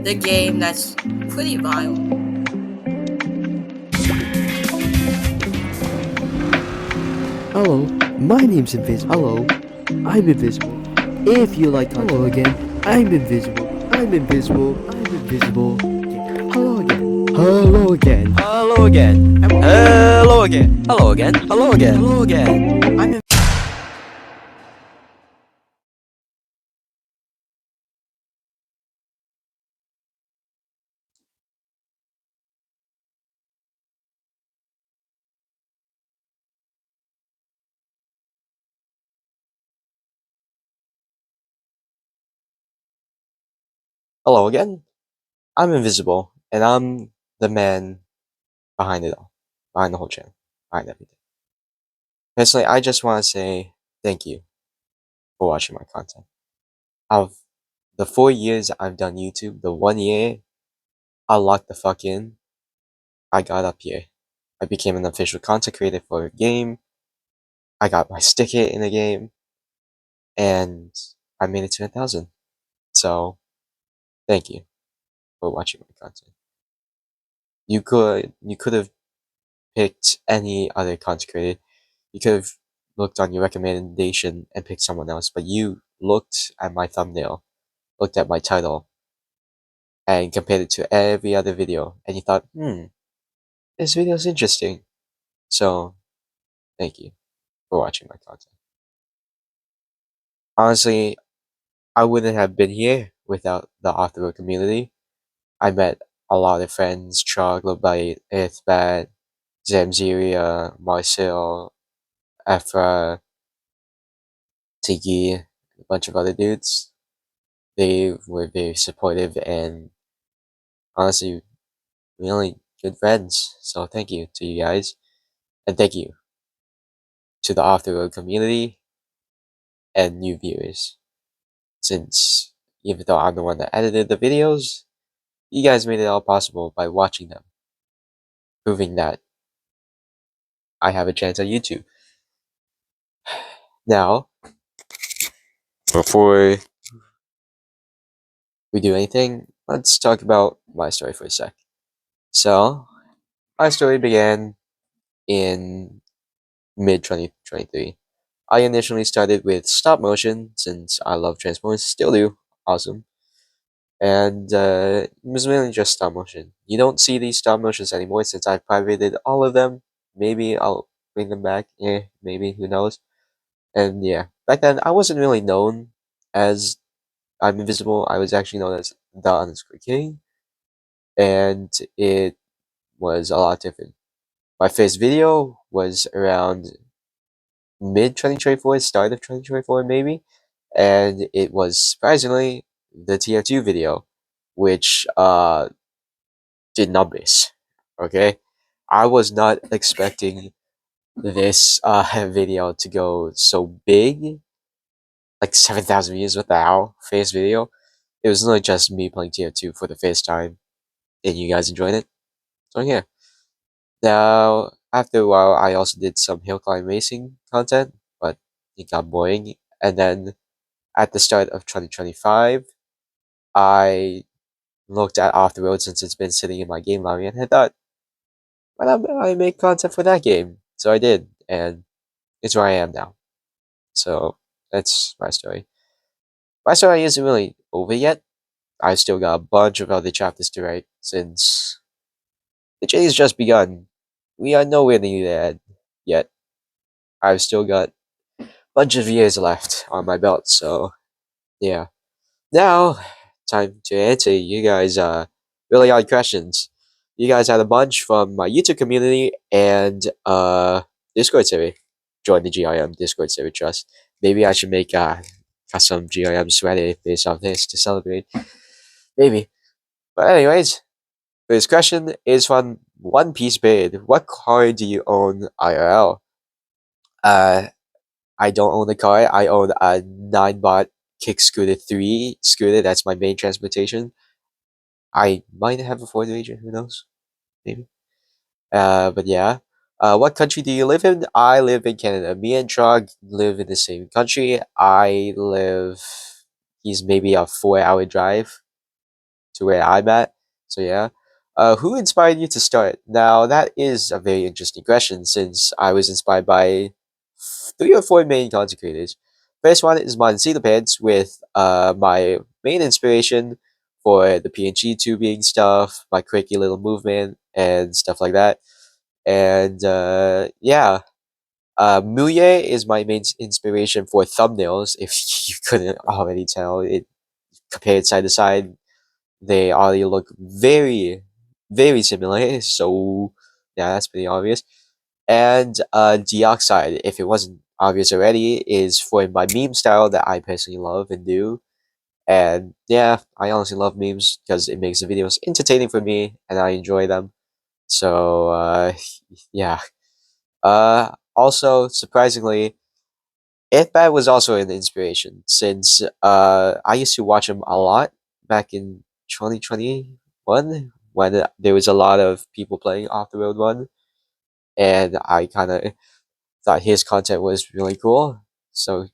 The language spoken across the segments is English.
the game that's pretty vile. Hello, my name's Invisible. Hello, I'm Invisible. If you like talking, hello again, I'm Invisible. I'm Invisible. I'm Invisible. Hello again. Hello again. Hello again. Hello again. Hello again. Hello again. Hello again. I'm Hello again. I'm Invisible, and I'm the man behind it all, behind the whole channel, behind everything. Personally, I just want to say thank you for watching my content. Out of the 4 years I've done YouTube, the 1 year I locked the fuck in, I got up here. I became an official content creator for a game. I got my sticker in the game, and I made it to 1,000. So, thank you for watching my content. You could have picked any other content creator. You could have looked on your recommendation and picked someone else, but you looked at my thumbnail, looked at my title, and compared it to every other video, and you thought, this video is interesting. So, thank you for watching my content. Honestly, I wouldn't have been here without the author community. I met a lot of friends, Troglobyte, EarthBatTV, Xamesira, Marcell, efra, Tiky, a bunch of other dudes. They were very supportive and honestly really good friends. So thank you to you guys. And thank you to the Off the Road community and new viewers. Since even though I'm the one that edited the videos, you guys made it all possible by watching them. Proving that I have a chance on YouTube. Now, before we do anything, let's talk about my story for a sec. So, my story began in mid 2023. I initially started with stop motion since I love Transformers, still do, awesome. And it was mainly just stop motion. You don't see these stop motions anymore since I privated all of them. Maybe I'll bring them back, maybe, who knows. And yeah, back then I wasn't really known as I'm Invisible, I was actually known as the_king, and it was a lot different. My first video was around mid 2024, start of 2024 maybe, and it was surprisingly the TF2 video, which did numbers. Okay, I was not expecting this video to go so big, like 7,000 views. What the hell? First video. It was not just me playing TF2 for the first time, and you guys enjoyed it. So yeah. Now, after a while, I also did some hill climb racing content, but it got boring. And then at the start of 2025, I looked at Off the Road since it's been sitting in my game library, and I thought, why not I make content for that game? So I did, and it's where I am now. So that's my story. My story isn't really over yet. I've still got a bunch of other chapters to write since the journey's just begun. We are nowhere near the end yet. I've still got a bunch of years left on my belt, so yeah. Now, time to answer you guys really odd questions. You guys had a bunch from my YouTube community and Discord server. Join the GIM Discord server, trust. Maybe I should make custom GIM sweater based off this to celebrate. Maybe. But anyways, this question is from One Piece Bird. What car do you own IRL? I don't own a car. I own a 9-bot Kick Scooter 3 scooter. That's my main transportation. I might have a Ford Ranger. Who knows? Maybe. But yeah. What country do you live in? I live in Canada. Me and Trog live in the same country. He's maybe a 4-hour drive to where I'm at. So yeah. Who inspired you to start? Now that is a very interesting question since I was inspired by 3 or 4 main content creators. First one is Marcell with my main inspiration for the PNG tubing stuff, my quirky little movement and stuff like that. And yeah, Muye is my main inspiration for thumbnails. If you couldn't already tell, it compared side to side, they already look very, very similar. So yeah, that's pretty obvious. And Deoxide, if it wasn't obvious already, is for my meme style that I personally love and do. And yeah, I honestly love memes because it makes the videos entertaining for me and I enjoy them. So yeah. Also, surprisingly, EarthBat was also an inspiration since I used to watch him a lot back in 2021 when there was a lot of people playing Off the Road 1, and I kind of thought his content was really cool. So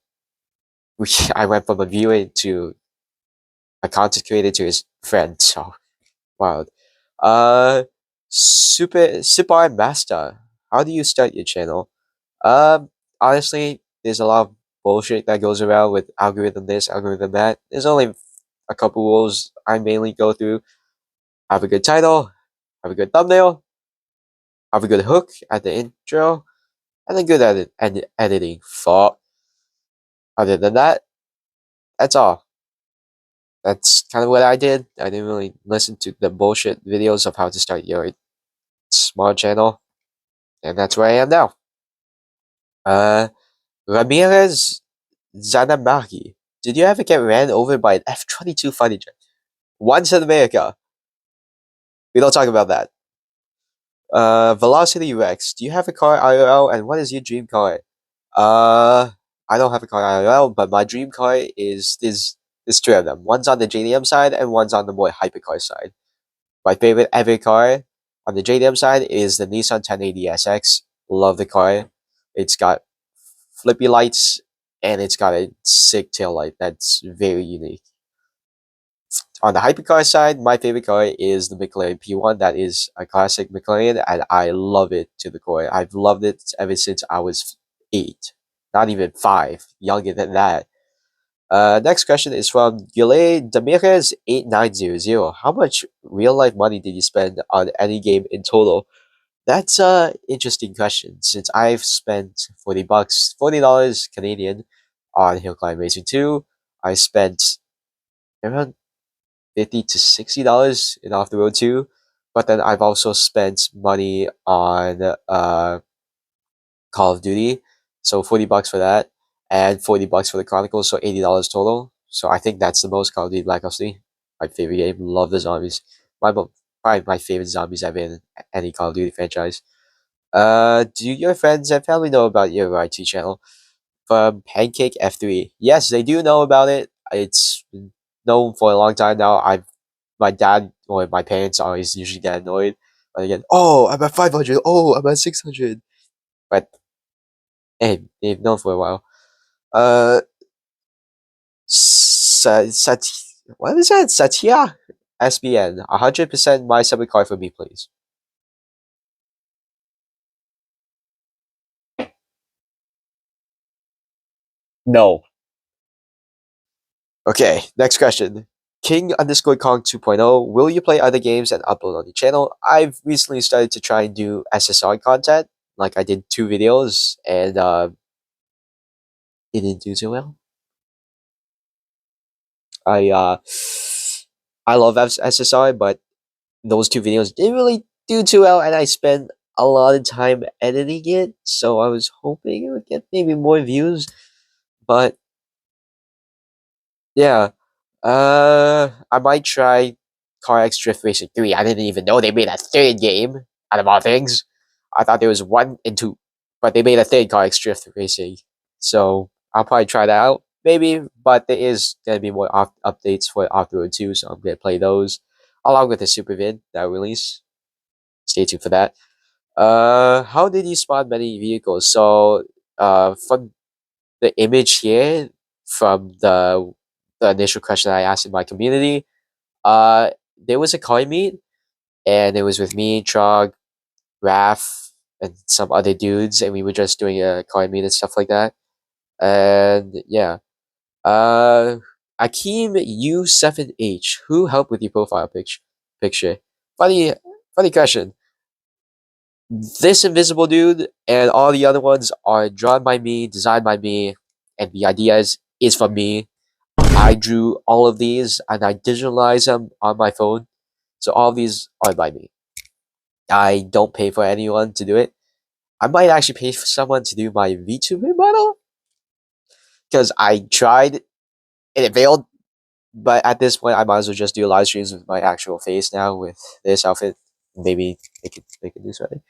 I went from a viewer to a content creator to his friend. So wild. Uh, Super Master. How do you start your channel? Honestly, there's a lot of bullshit that goes around with algorithm this, algorithm that. There's only a couple rules I mainly go through. Have a good title, have a good thumbnail, have a good hook at the intro, and then good editing. Fuck. Other than that, that's all. That's kind of what I did. I didn't really listen to the bullshit videos of how to start your small channel, and that's where I am now. Uh, Ramirez Zanamaki. Did you ever get ran over by an F-22 fighter jet? Once in America. We don't talk about that. Velocity Rex. Do you have a car IRL and what is your dream car? Uh, I don't have a car IRL, but my dream car is 2 of them. One's on the JDM side and one's on the more hypercar side. My favorite ever car on the JDM side is the Nissan 1080 SX. Love the car. It's got flippy lights and it's got a sick tail light that's very unique. On the hypercar side, my favorite car is the McLaren P1. That is a classic McLaren, and I love it to the core. I've loved it ever since I was 8, not even 5, younger than that. Next question is from Gile Damirez 8900. How much real life money did you spend on any game in total? That's a interesting question since I've spent $40, $40 Canadian on Hill Climb Racing 2. I spent around $50 to $60 in Off the Road 2, but then I've also spent money on Call of Duty, so $40 for that, and $40 for the Chronicles, so $80 total. So I think that's the most. Call of Duty Black Ops 3, my favorite game. Love the zombies. Probably my favorite zombies ever in any Call of Duty franchise. Do your friends and family know about your YT channel? From Pancake F3. Yes, they do know about it. It's been known for a long time now. My dad or my parents always usually get annoyed when they get, oh, I'm at 500. Oh, I'm at 600. But hey, they've known for a while. Uh, what is that? Satya SBN. 100% my subway card for me, please. No. Okay, next question. King underscore Kong 2.0. Will you play other games and upload on the channel? I've recently started to try and do SSR content. Like I did 2 videos and it didn't do too well. I uh I love SSR, but those 2 videos didn't really do too well, and I spent a lot of time editing it. So I was hoping it would get maybe more views, but yeah, I might try Car X Drift Racing 3. I didn't even know they made a 3rd game out of all things. I thought there was 1 and 2, but they made a 3rd Car X Drift Racing. So I'll probably try that out, maybe. But there is gonna be more updates for Off the Road 2, so I'm gonna play those along with the Super Vid that will release. Stay tuned for that. How did you spawn many vehicles? So, from the image here, from the initial question I asked in my community, there was a coin meet, and it was with me, Trog, Raph, and some other dudes, and we were just doing a coin meet and stuff like that. And yeah, uh, Akeem U7H, who helped with your profile picture? Funny, funny question. This invisible dude and all the other ones are drawn by me, designed by me, and the ideas is from me. I drew all of these and I digitalized them on my phone. So all of these are by me. I don't pay for anyone to do it. I might actually pay for someone to do my VTuber model because I tried and it failed. But at this point, I might as well just do live streams with my actual face now with this outfit. Maybe they could do something.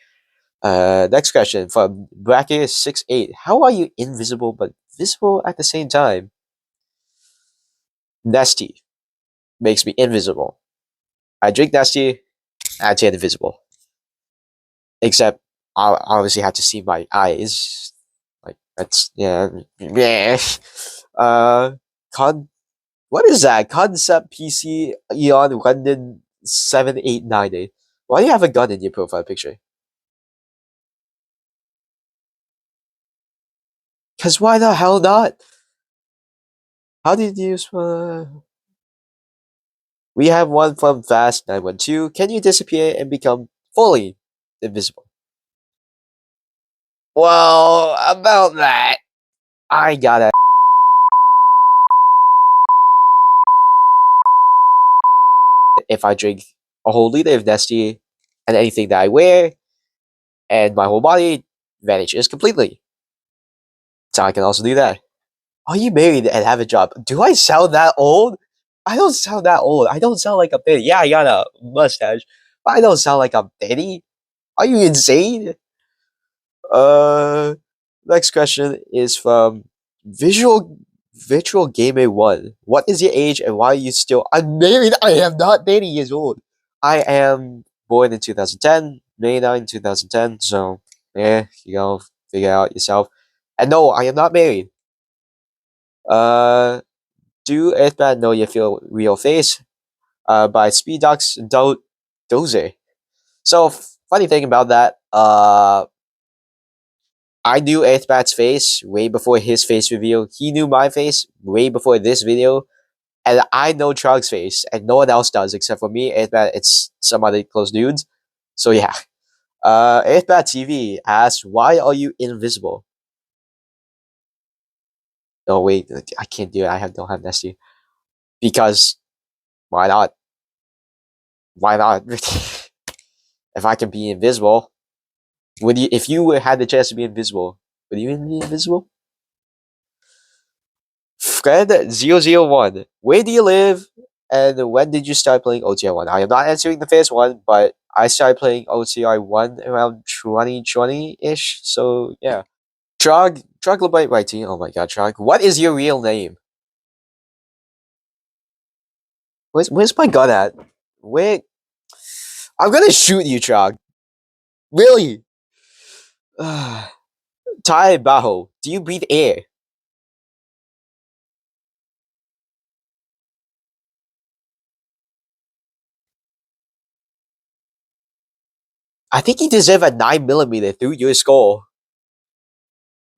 Next question from bracket 68. How are you invisible but visible at the same time? Nasty makes me invisible. I drink nasty, I turn invisible. Except I obviously have to see my eyes. Like that's yeah. uh, con. What is that? Concept PC Eon London 7898. Why do you have a gun in your profile picture? Cause why the hell not? How did you? We have one from Fast 912. Can you disappear and become fully invisible? Well, about that, I gotta. If I drink a whole liter of Nestea and anything that I wear, and my whole body vanishes completely. So I can also do that. Are you married and have a job? Do I sound that old? I don't sound that old. I don't sound like I'm 30. Yeah, I got a mustache, but I don't sound like I'm 30. Are you insane? Uh, Next question is from Visual Virtual Gamer One. What is your age and why are you still unmarried? I am not 30 years old. I am born in 2010, May 9, 2010. So yeah, you go figure out yourself. And no, I am not married. Uh, do EarthBat know your feel real face? By Speedox Dozer. So funny thing about that, I knew EarthBat's face way before his face reveal. He knew my face way before this video. And I know Trog's face, and no one else does except for me, EarthBat, it's some other close dudes. So yeah. EarthBatTV asks, why are you invisible? Oh wait, I can't do it. Don't have Nesty. Because why not? Why not? If I can be invisible, would you? If you had the chance to be invisible, would you be invisible? Fred001, where do you live? And when did you start playing OTR 1? I am not answering the first one, but I started playing OTR 1 around 2020 ish. So yeah. Troglobyte writing. Oh my god, Trog. What is your real name? Where's my gun at? Where? I'm gonna shoot you, Trog. Really? Tai Baho, do you breathe air? I think you deserve a 9mm through your skull.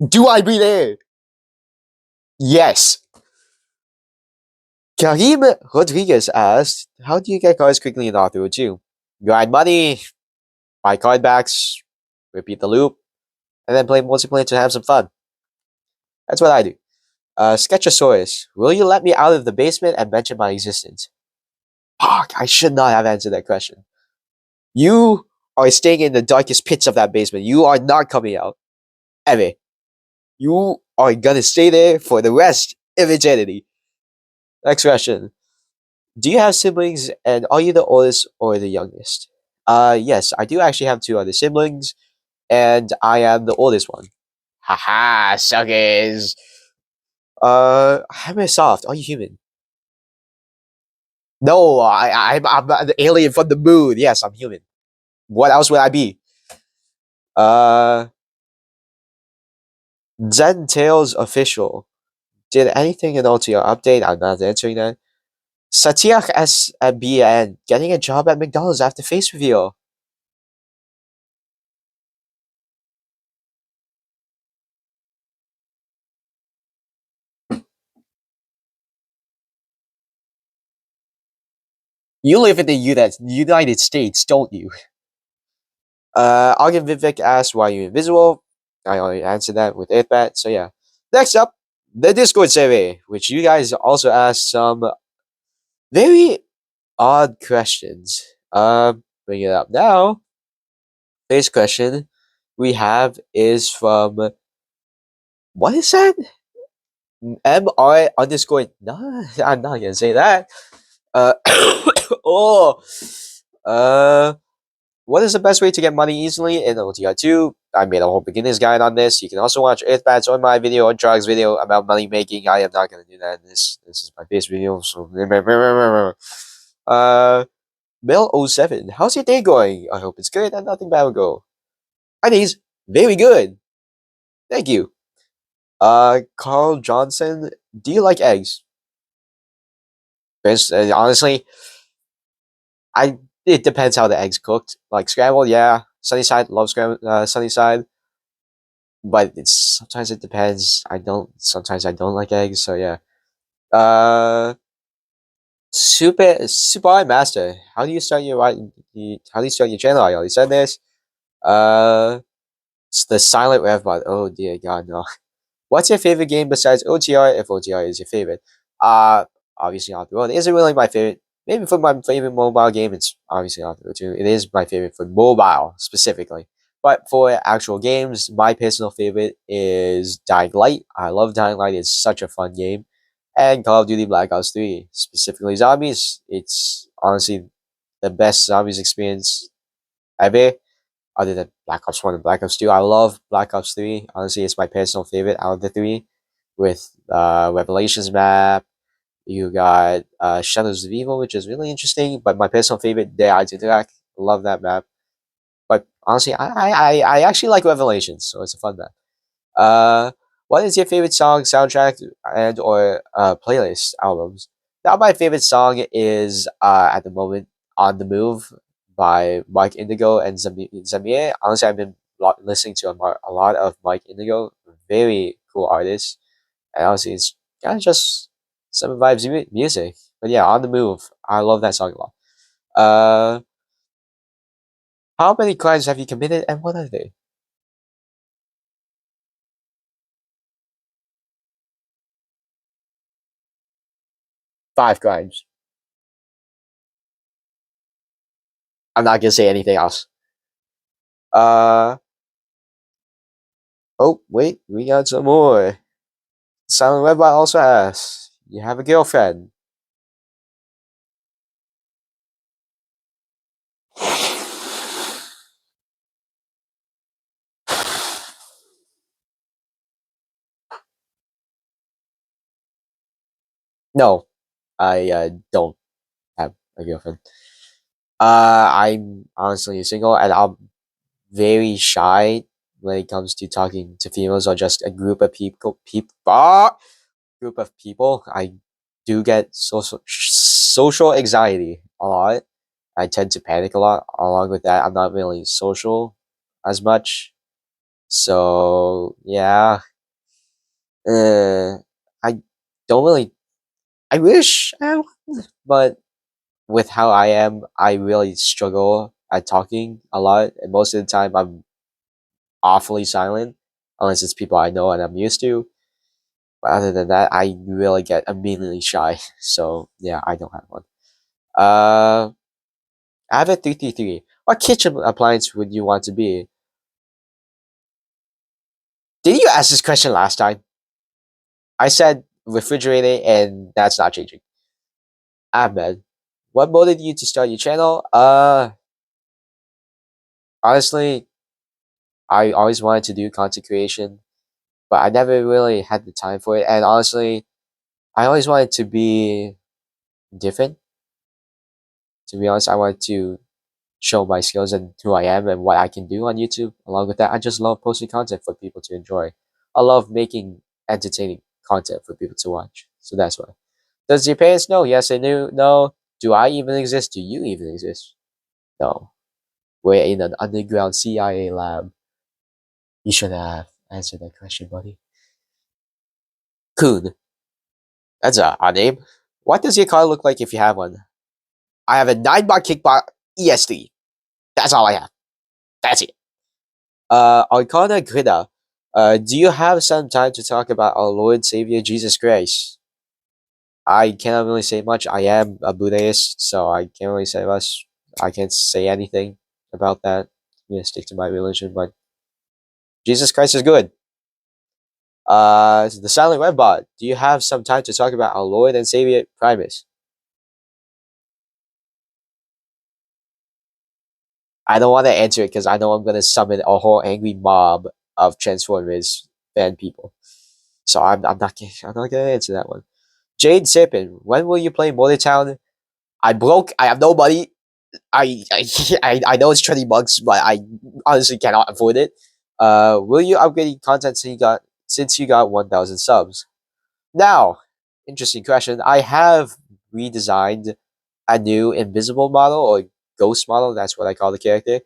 Do I breathe air? Yes. Karim Rodriguez asked, how do you get cards quickly in Auto 2? Grind money, buy card backs, repeat the loop, and then play multiplayer to have some fun. That's what I do. Sketchosaurus, will you let me out of the basement and mention my existence? Fuck, I should not have answered that question. You are staying in the darkest pits of that basement. You are not coming out. Ever. You are gonna stay there for the rest of eternity. Next question. Do you have siblings and are you the oldest or the youngest? Yes, I do actually have two other siblings and I am the oldest one. Haha, suckers. I'm soft. Are you human? No, I'm an alien from the moon. Yes, I'm human. What else would I be? Uh, Zen Tales official. Did anything in OTR update? I'm not answering that. Satya SBN getting a job at McDonald's after face reveal. You live in the United States, don't you? August Vivek asked why you invisible. I already answered that with EarthBat. So yeah. Next up, the Discord survey, which you guys also asked some very odd questions. Bring it up now. Today's question we have is from what is that? MR underscore. No, I'm not gonna say that. Uh, oh, uh, what is the best way to get money easily in OTR2? I made a whole beginner's guide on this. You can also watch EarthBat's or my video or Drug's video about money making. I am not gonna do that. This is my base video. So, Bill07, how's your day going? I hope it's good and nothing bad will go. My day's very good. Thank you. Carl Johnson, do you like eggs? Honestly, it depends how the eggs cooked. Like scrambled, yeah. Sunny side, love scrambled. Sunny side, but sometimes it depends. Sometimes I don't like eggs. So yeah. Uh, Super Master. How do you start your How do you start your channel? I already said this. It's the Silent RevBot. Oh dear God, no. What's your favorite game besides OTR? If OTR is your favorite, obviously Off the Road isn't really my favorite. Maybe for my favorite mobile game, it's obviously Off the Road too. It is my favorite for mobile specifically. But for actual games, my personal favorite is Dying Light. I love Dying Light. It's such a fun game. And Call of Duty Black Ops 3, specifically zombies. It's honestly the best zombies experience ever, other than Black Ops 1 and Black Ops 2. I love Black Ops 3. Honestly, it's my personal favorite out of the three. With Revelations map, you got Shadows of Evil, which is really interesting. But my personal favorite, Dead Eye Interact. Love that map. But honestly, I actually like Revelations, so it's a fun map. Uh, what is your favorite song, soundtrack, and or playlist albums? Now, my favorite song is at the moment "On the Move" by Mike Indigo and Zamir. Honestly, I've been listening to a lot of Mike Indigo, very cool artist, and honestly, it's kind of just some vibes music. But yeah, "On the Move," I love that song a lot. Uh, how many crimes have you committed, and what are they? 5 crimes. I'm not gonna say anything else. Uh, oh, wait, we got some more. Silent Redbot also asks, you have a girlfriend? No, I don't have a girlfriend. I'm honestly single, and I'm very shy when it comes to talking to females or just a group of group of people. I do get social anxiety a lot. I tend to panic a lot. Along with that, I'm not really social as much. So yeah, I don't really. I wish I would, but with how I am, I really struggle at talking a lot, and most of the time I'm awfully silent, unless it's people I know and I'm used to. But other than that, I really get immediately shy. So yeah, I don't have one. Uh, Avid 333. What kitchen appliance would you want to be? Did you ask this question last time? I said refrigerator, and that's not changing. Ahmed, what motivated you to start your channel? Honestly, I always wanted to do content creation, but I never really had the time for it. And honestly, I always wanted to be different. To be honest, I wanted to show my skills and who I am and what I can do on YouTube. Along with that, I just love posting content for people to enjoy. I love making entertaining content for people to watch. So that's why. Does your parents know? Yes, they do. No. Do I even exist? Do you even exist? No. We're in an underground CIA lab. You should have answered that question, buddy. Coon. That's a odd name. What does your car look like if you have one? I have a 9-bar kickbar ESD. That's all I have. That's it. Arcana Grida. Do you have some time to talk about our Lord Savior Jesus Christ? I cannot really say much. I am a Buddhist, so I can't really say much. I can't say anything about that. I'm gonna stick to my religion, but Jesus Christ is good. TheSilentRevBot. Do you have some time to talk about our Lord and Savior Primus? I don't want to answer it because I know I'm gonna summon a whole angry mob of Transformers fan people. So I'm not gonna answer that one. Jade Sippin, when will you play Town? I broke. I have no money. I know it's $20, but I honestly cannot afford it. Will you upgrade your content since you got 1,000 subs? Now, interesting question. I have redesigned a new invisible model or ghost model. That's what I call the character.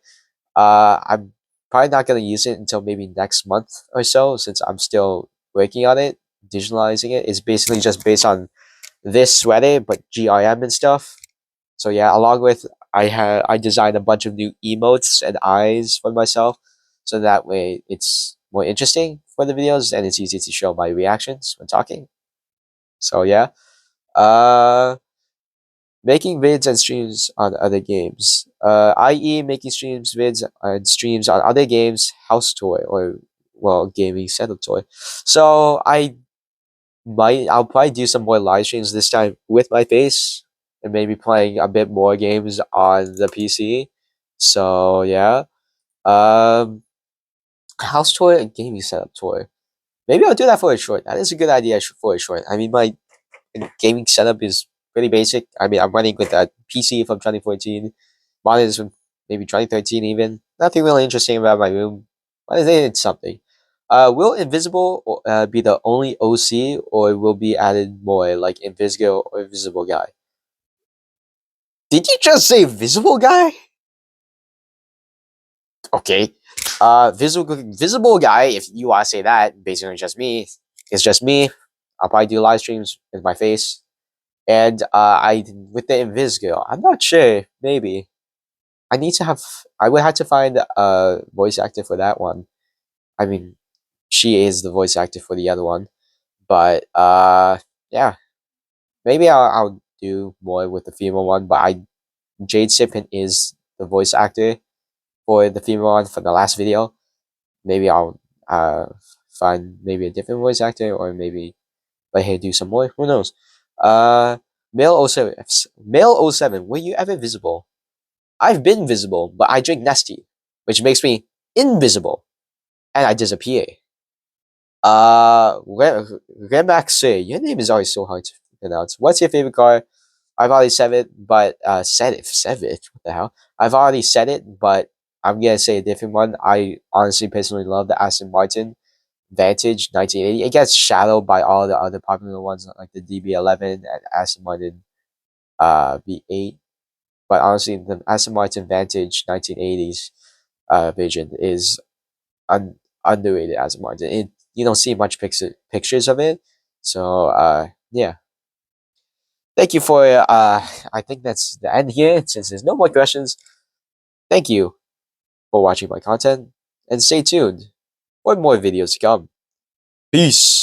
I'm probably not gonna use it until maybe next month or so, since I'm still working on it, digitalizing it. It's basically just based on this sweater, but GIM and stuff. So yeah, along with I designed a bunch of new emotes and eyes for myself, so that way it's more interesting for the videos and it's easy to show my reactions when talking. So yeah, uh, making vids and streams on other games, i.e., making streams, vids, and streams on other games, house tour or well, gaming setup tour. So I'll probably do some more live streams this time with my face and maybe playing a bit more games on the PC. So yeah. Um House tour and gaming setup tour. Maybe I'll do that for a short. That is a good idea for a short. I mean my gaming setup is pretty basic. I mean I'm running with a PC from 2014. Mine is from maybe 2013 even. Nothing really interesting about my room. But I think it's something. Will Invisible be the only OC, or will be added more like Invisgo or Visible Guy? Did you just say Visible Guy? Okay. Visible Guy. If you want to say that, basically just me. It's just me. I'll probably do live streams with my face, and I with the Invisgo. I'm not sure. Maybe I need to have. I would have to find a voice actor for that one. I mean, she is the voice actor for the other one, but yeah, maybe I'll do more with the female one. But Jade Sippin is the voice actor for the female one for the last video. Maybe I'll find maybe a different voice actor, or maybe let her do some more. Who knows? Uh, Male07, were you ever visible? I've been visible, but I drink Nesty, which makes me invisible, and I disappear. Remaxe, your name is always so hard to pronounce. What's your favorite car? I've already said it, but said it. What the hell? I've already said it, but I'm gonna say a different one. I honestly personally love the Aston Martin Vantage 1980. It gets shadowed by all the other popular ones like the DB11 and Aston Martin V8. But honestly, the Aston Martin Vantage 1980s version is underrated Aston Martin. You don't see much pictures of it, so yeah. Thank you for I think that's the end here since there's no more questions. Thank you for watching my content and stay tuned for more videos to come. Peace.